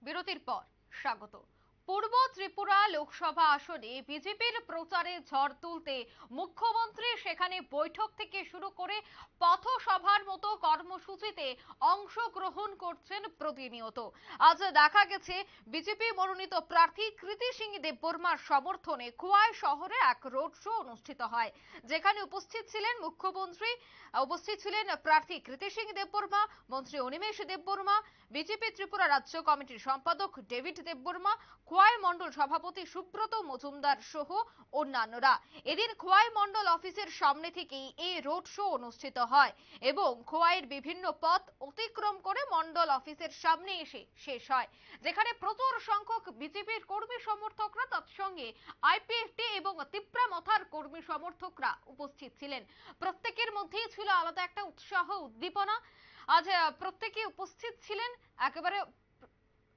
বিরতির পর স্বাগত। পূর্ব ত্রিপুরা লোকসভা আসনে বিজেপির প্রচারে ঝড় তুলতে মুখ্যমন্ত্রী সেখানে বৈঠক থেকে শুরু করে পথসভার মতো কর্মসূচিতে অংশগ্রহণ করছেন প্রতিনিয়ত। আজ দেখা গেছে বিজেপি মনোনীত প্রার্থী কৃতি সিং দেববর্মার সমর্থনে খোয়াই শহরে এক রোড শো অনুষ্ঠিত হয়, যেখানে উপস্থিত ছিলেন মুখ্যমন্ত্রী, উপস্থিত ছিলেন প্রার্থী কৃতি সিং দেববর্মা, মন্ত্রী অনিমেষ দেববর্মা, বিজেপি ত্রিপুরা রাজ্য কমিটির সম্পাদক ডেভিড দেববর্মা, খোয়াই মন্ডল সভাপতি সুব্রত মজুমদার সহ অন্যান্যরা। এদিন খোয়াই মন্ডল অফিসের সামনে থেকেই এই রোড শো অনুষ্ঠিত হয় এবং খোয়াইয়ের বিভিন্ন পথ অতিক্রম করে মন্ডল অফিসের সামনে এসে শেষ হয়, যেখানে প্রচুর সংখ্যক বিজেপির কর্মী সমর্থকরা, তৎসঙ্গে আইপিএফটি এবং তিপ্রা মথার কর্মী সমর্থকরা উপস্থিত ছিলেন। প্রত্যেকের মধ্যেই ছিল আলাদা একটা উৎসাহ, উদ্দীপনা। আজ প্রত্যেকে উপস্থিত ছিলেন। একেবারে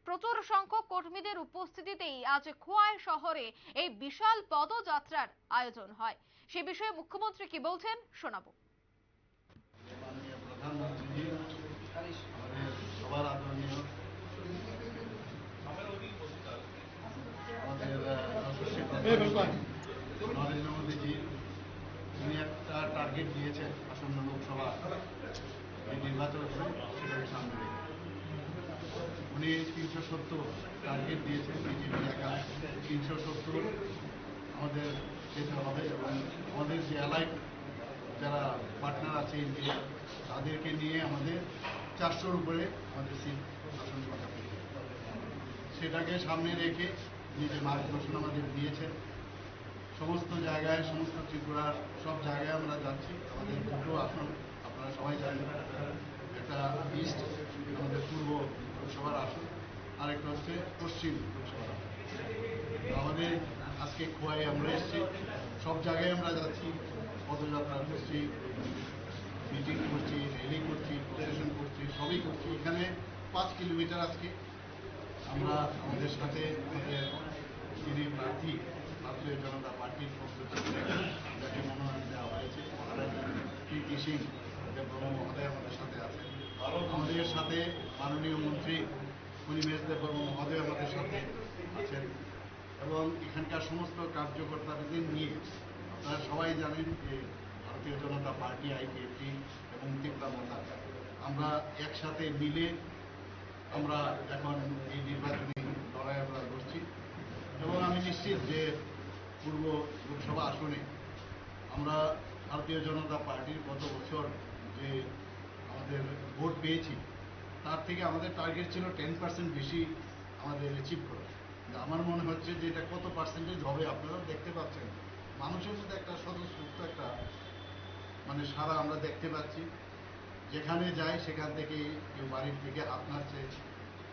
প্রচুর সংখ্যক কর্মীদের উপস্থিতিতেই আজ খোয়াই শহরে এই বিশাল পদযাত্রার আয়োজন হয়। সে বিষয়ে মুখ্যমন্ত্রী কি বলছেন শোনাবো। নরেন্দ্র মোদীজি উনি একটা টার্গেট দিয়েছেন আসন্ন লোকসভা নির্বাচন, সেটাকে সামনে রেখে উনি 370 টার্গেট দিয়েছেন। বিজেপি একা 370 আমাদের যেতে হবে এবং আমাদের যে অ্যালাইড যারা পার্টনার আছে ইন্ডিয়া, তাদেরকে নিয়ে আমাদের 400-র উপরে আমাদের সিট আসন সংখ্যা পেতে, সেটাকে সামনে রেখে নিজের মার্গদর্শন আমাদের দিয়েছেন। সমস্ত জায়গায়, সমস্ত ত্রিপুরার সব জায়গায় আমরা যাচ্ছি। আমাদের দুটো আসন আপনারা সবাই জানেন, একটা ইস্ট আমাদের পূর্ব লোকসভার আসন, আর একটা হচ্ছে পশ্চিম লোকসভার আসন। আমাদের আজকে খোয়াই আমরা এসেছি, সব জায়গায় আমরা যাচ্ছি, পদযাত্রা করছি, মিটিং করছি, র্যালি করছি, প্রসেশন করছি, সবই করছি। এখানে 5 কিলোমিটার আজকে আমরা আমাদের সাথে আমাদের যিনি প্রার্থী ভারতীয় জনতা পার্টির পক্ষ থেকে যাকে মনোনয়ন দেওয়া হয়েছে কৃতি সিং দেববর্মা মহোদয় আমাদের সাথে আছেন। আমাদের সাথে মাননীয় মন্ত্রী অনিমেষ দেববর্মা মহোদয় আমাদের সাথে আছেন এবং এখানকার সমস্ত কার্যকর্তাদের নিয়ে আপনারা সবাই জানেন যে ভারতীয় জনতা পার্টি, আইপিএফটি এবং তিপ্রা মথা আমরা একসাথে মিলে আমরা এখন এই নির্বাচনী লড়াই আমরা লড়ছি এবং আমি নিশ্চিত যে পূর্ব লোকসভা আসনে আমরা ভারতীয় জনতা পার্টির গত বছর যে আমাদের ভোট পেয়েছি, তার থেকে আমাদের টার্গেট ছিল 10% বেশি আমাদের অ্যাচিভ করা। আমার মনে হচ্ছে যে এটা কত পার্সেন্টেজ হবে আপনারাও দেখতে পাচ্ছেন। মানুষের মধ্যে একটা স্বতঃস্ফূর্ত একটা মানে সারা আমরা দেখতে পাচ্ছি। যেখানে যায় সেখান থেকে কেউ বাড়ির থেকে হাত নাড়ছে,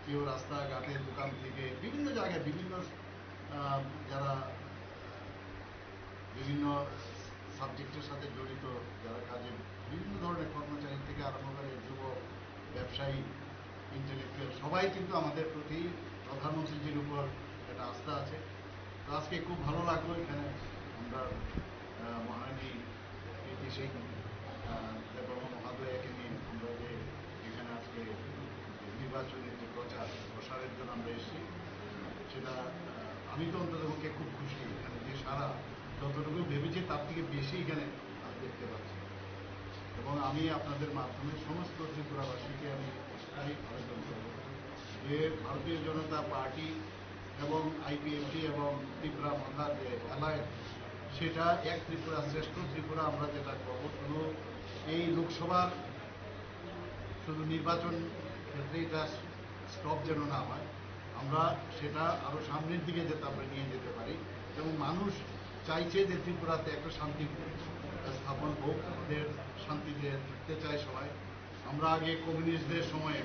কেউ রাস্তাঘাটের দোকান থেকে বিভিন্ন জায়গায় বিভিন্ন যারা বিভিন্ন সাবজেক্টের সাথে জড়িত, যারা কাজে বিভিন্ন ধরনের কর্মচারী থেকে আরম্ভ করে যুবক, ব্যবসায়ী, ইন্টেলেকচুয়াল, সবাই কিন্তু আমাদের প্রতি প্রধানমন্ত্রীজির উপর একটা আস্থা আছে। তো আজকে খুব ভালো লাগলো এখানে আমরা মহারানী কৃতি সিং দেববর্মা মহোদয়কে নিয়ে আমরা যে এখানে আজকে নির্বাচনের যে প্রসারের জন্য আমরা এসেছি, সেটা আমি তো অন্ততপক্ষে খুব খুশি। এখানে যে সারা যতটুকু ভেবেছি তার থেকে বেশি এখানে আমি দেখতে পাচ্ছি এবং আমি আপনাদের মাধ্যমে সমস্ত ত্রিপুরাবাসীকে আমি একটাই আবেদন করব যে ভারতীয় জনতা পার্টি এবং আইপিএফটি এবং তিপ্রা মথার যে অ্যালায়েন্স, সেটা এক ত্রিপুরা শ্রেষ্ঠ ত্রিপুরা আমরা যেটা করবো, শুধু এই লোকসভার শুধু নির্বাচন ক্ষেত্রে এটা স্টপ যেন না হয়, আমরা সেটা আরও সামনের দিকে যাতে আমরা নিয়ে যেতে পারি এবং মানুষ চাইছে যে ত্রিপুরাতে একটা শান্তি স্থাপন হোক, আমাদের শান্তিতে থাকতে চায় সবাই। আমরা আগে কমিউনিস্টদের সময়ে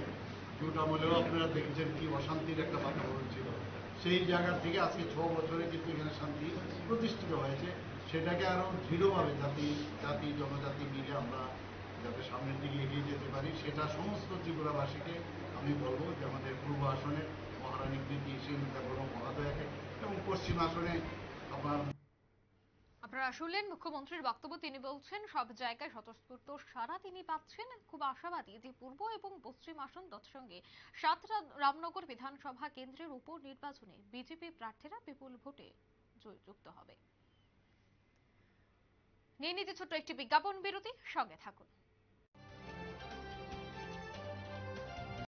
জুট আমলেও আপনারা দেখেছেন কি অশান্তির একটা বাতাবরণ ছিল, সেই জায়গা থেকে আজকে 6 বছরে কিন্তু এখানে শান্তি প্রতিষ্ঠিত হয়েছে। সেটাকে আরও দৃঢ়ভাবে জাতি জনজাতি মিলে আমরা যাতে সামনের দিকে এগিয়ে যেতে পারি, সেটা সমস্ত ত্রিপুরাবাসীকে আমি বলবো যে আমাদের পূর্ব আসনে মহারানী কৃতি সিং দেববর্মা মহোদয়কে এবং পশ্চিম আসনে আপনার আপনারা শুনলেন মুখ্যমন্ত্রীর বক্তব্য। তিনি বলছেন সব জায়গায় স্বতঃস্ফূর্ত সাড়া তিনি পাচ্ছেন। খুব আশাবাদী যে পূর্ব এবং পশ্চিম আসন তৎসঙ্গে 7টা রামনগর বিধানসভা কেন্দ্রের উপনির্বাচনে বিজেপি প্রার্থীরা বিপুল ভোটে জয়যুক্ত হবে। নিয়ে নিতে ছোট্ট একটি বিজ্ঞাপন বিরতি, সঙ্গে থাকুন।